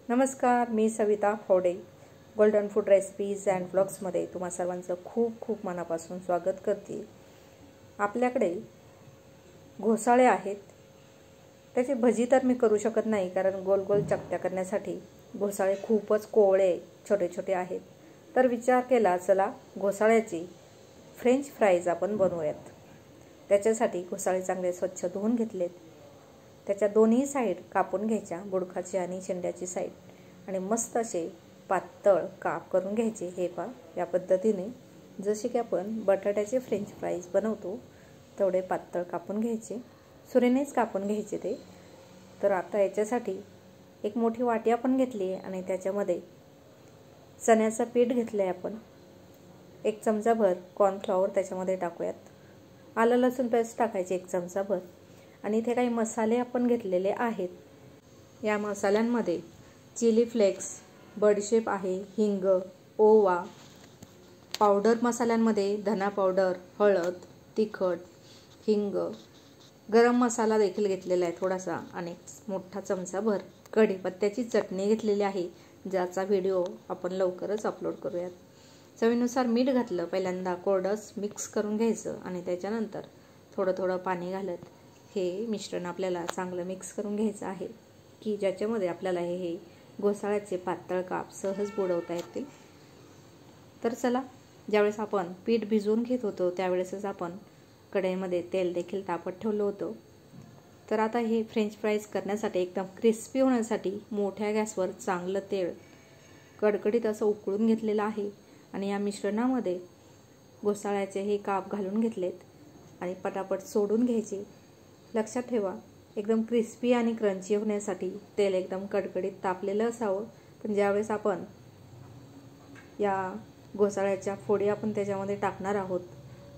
नमस्कार, मी Savita Fode golden food recipes and व्लॉग्समध्ये तुम्हा सर्वांचं खूप खूप मनापासून स्वागत करते। आपल्याकडे घोसाळे आहेत, त्याची भजी तर मी करू शकत नाही कारण गोल गोल चकत्या करण्यासाठी घोसाळे खूपच कोवळे छोटे छोटे आहेत। तर विचार केला चला घोसाळ्याची फ्रेंच फ्राईज आपण बनवूयात। त्याच्यासाठी घोसाळे चांगले स्वच्छ धुवून घेतलेत, त्याच्या दोन्ही साइड कापून घ्यायच्या, बुडखाची आणि शेंड्याची साइड, आणि मस्त असे पातळ काप करून घ्यायचे। हे पहा, या पद्धतीने जसे की आपण बटाट्याचे फ्रेंच फ्राईज बनवतो तेवढे पातळ कापून घ्यायचे, सुरीनेच कापून घ्यायचे ते। तर आता याच्यासाठी एक मोठी वाटी आपण घेतली आहे आणि त्याच्यामध्ये चण्याचं पीठ घेतलं आहे आपण, एक चमचाभर कॉर्नफ्लॉवर त्याच्यामध्ये टाकूयात, आलं लसूण पेस्ट टाकायची एक चमचाभर, आणि इथे काही मसाले आपण घेतलेले आहेत। या मसाल्यांमध्ये चिली फ्लेक्स, बडीशेप आहे, हिंग, ओवा, पावडर मसाल्यांमध्ये धना पावडर, हळद, तिखट, हिंग, गरम मसाला देखील घेतलेला आहे थोडासा, आणि मोठा चमचाभर कढीपत्त्याची चटणी घेतलेली आहे, ज्याचा व्हिडिओ आपण लवकरच अपलोड करूयात। चवीनुसार मीठ घातलं, पहिल्यांदा कोरडंच मिक्स करून घ्यायचं आणि त्याच्यानंतर थोडं थोडं पाणी घालत हे मिश्रण आपल्याला चांगलं मिक्स करून घ्यायचं आहे की ज्याच्यामध्ये आपल्याला हे घोसाळ्याचे पातळ काप सहज बुडवता येतील। तर चला, ज्यावेळेस आपण पीठ भिजवून घेत होतो त्यावेळेसच आपण कढईमध्ये तेल देखील तापत ठेवलं होतं। तर आता हे फ्रेंच फ्राईज करण्यासाठी एकदम क्रिस्पी होण्यासाठी मोठ्या गॅसवर चांगलं तेल कडकडीत असं उकळून घेतलेलं आहे, आणि या मिश्रणामध्ये घोसाळ्याचे हे काप घालून घेतलेत आणि पटापट सोडून घ्यायचे। लक्षात ठेवा, एकदम क्रिस्पी आणि क्रंची होण्यासाठी तेल एकदम कडकडीत तापलेलं असावं। पण ज्यावेळेस आपण या घोसाळ्याच्या फोडी आपण त्याच्यामध्ये टाकणार आहोत,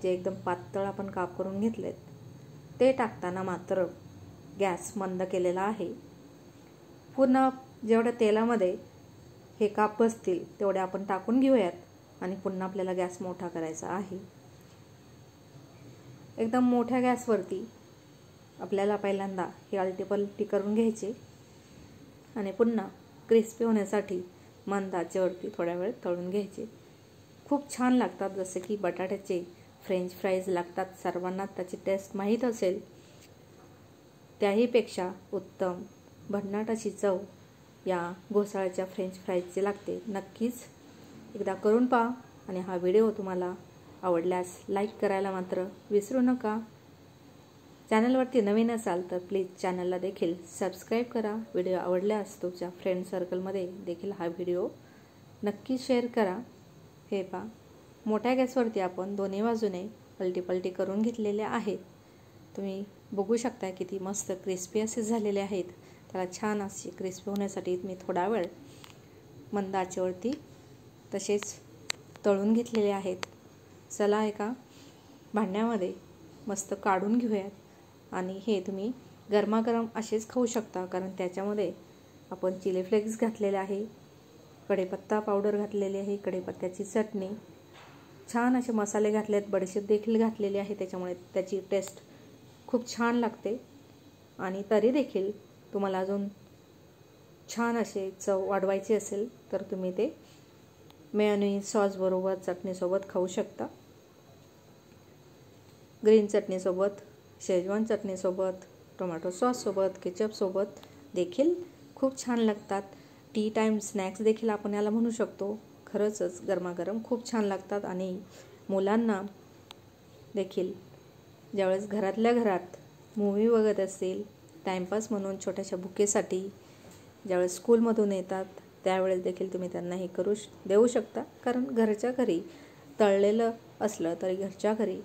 जे एकदम पातळ आपण काप करून घेतलेत, ते टाकताना मात्र गॅस मंद केलेला आहे। पूर्ण जेवढ्या तेलामध्ये हे काप बसतील तेवढे आपण टाकून घेऊयात आणि पुन्हा आपल्याला गॅस मोठा करायचा आहे। एकदम मोठ्या गॅसवरती आपल्याला पहिल्यांदा हे आलटीपलटी करून घ्यायचे आणि पुन्हा क्रिस्पी होण्यासाठी मंद आचेवरती थोड्या वेळ तळून घ्यायचे। खूप छान लागतात, जसे की बटाट्याचे फ्रेंच फ्राईज लागतात, सर्वांना त्याची टेस्ट माहीत असेल। त्याहीपेक्षा उत्तम भन्नाट अशी चव या घोसाळ्याच्या फ्रेंच फ्राईजची लागते। नक्कीच एकदा करून पहा, आणि हा व्हिडिओ तुम्हाला आवडल्यास लाईक करायला मात्र विसरू नका। चॅनलवरती नवीन असाल तर प्लीज चॅनलला देखील सबस्क्राईब करा। व्हिडिओ आवडल्यास तुमच्या फ्रेंड सर्कलमध्ये देखील हा व्हिडिओ नक्की शेअर करा। हे पहा, मोठ्या गॅसवरती आपण दोन्ही बाजूने पलटी करून घेतलेले आहेत। तुम्ही बघू शकता किती मस्त क्रिस्पी असे झालेले आहेत। त्याला छान असे क्रिस्पी होण्यासाठी मी थोडा वेळ मंद आचेवरती तसेच तळून घेतलेले आहेत। चला एका भांड्यामध्ये मस्त काढून घेऊयात, आणि हे तुम्ही गरमागरम असेच खाऊ शकता, कारण त्याच्यामध्ये आपण चिली फ्लेक्स घातलेले आहे, कढीपत्ता पावडर घातलेली आहे, कढीपत्त्याची चटणी, छान असे मसाले घातलेत, बडीशेप देखील घातलेली आहे, त्याच्यामुळे त्याची टेस्ट खूप छान लागते। आणि तरी देखील तुम्हाला अजून छान असे चव वाढवायची असेल तर तुम्ही ते मेयोनीज सॉसबरोबर चटणीसोबत खाऊ शकता। ग्रीन चटणीसोबत, शेजवान चटणीसोबत, टोमॅटो सॉससोबत, केचपसोबत देखील खूप छान लागतात। टी टाईम स्नॅक्स देखील आपण याला म्हणू शकतो। खरंच गरमागरम खूप छान लागतात, आणि मुलांना देखील ज्यावेळेस घरातल्या घरात मूव्ही बघत असतील टाईमपास म्हणून छोट्याशा भुकेसाठी ज्यावेळेस स्कूलमधून येतात त्यावेळेस देखील तुम्ही त्यांना हे देऊ शकता, कारण घरच्या घरी तळलेलं असलं तरी घरच्या घरी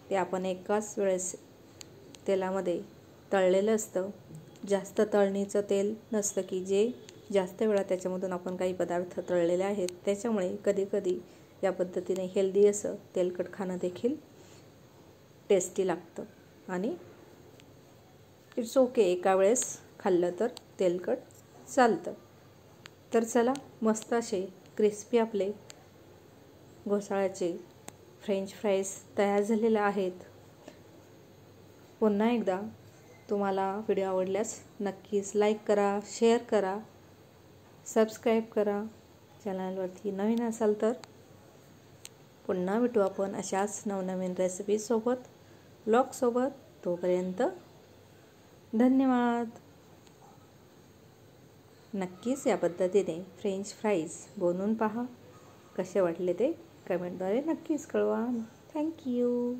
ते आपण एकाच वेळेस तेलामध्ये तळलेलं असतं। जास्त तळणीचं तेल नसतं की जे जास्त वेळा त्याच्यामधून आपण काही पदार्थ तळलेले आहेत, त्याच्यामुळे कधीकधी या पद्धतीने हेल्दी असं तेलकट खाणं देखील टेस्टी लागतं, आणि इट्स ओके, एका वेळेस खाल्लं तर तेलकट चालतं। तर चला, मस्त असे क्रिस्पी आपले घोसाळ्याचे फ्रेंच फ्राईज तयार झालेले आहेत। पुन्हा एकदा तुम्हाला व्हिडिओ आवडल्यास नक्कीच लाईक करा, शेअर करा, सबस्क्राईब करा. चॅनलवरती नवीन असाल तर. पुन्हा भेटू आपण अशाच नवनवीन रेसिपीसोबत, ब्लॉगसोबत. तोपर्यंत धन्यवाद. नक्कीच या पद्धतीने फ्रेंच फ्राईज बनवून पहा. कसे वाटले ते कमेंटद्वारे नक्कीच कळवा. थँक्यू.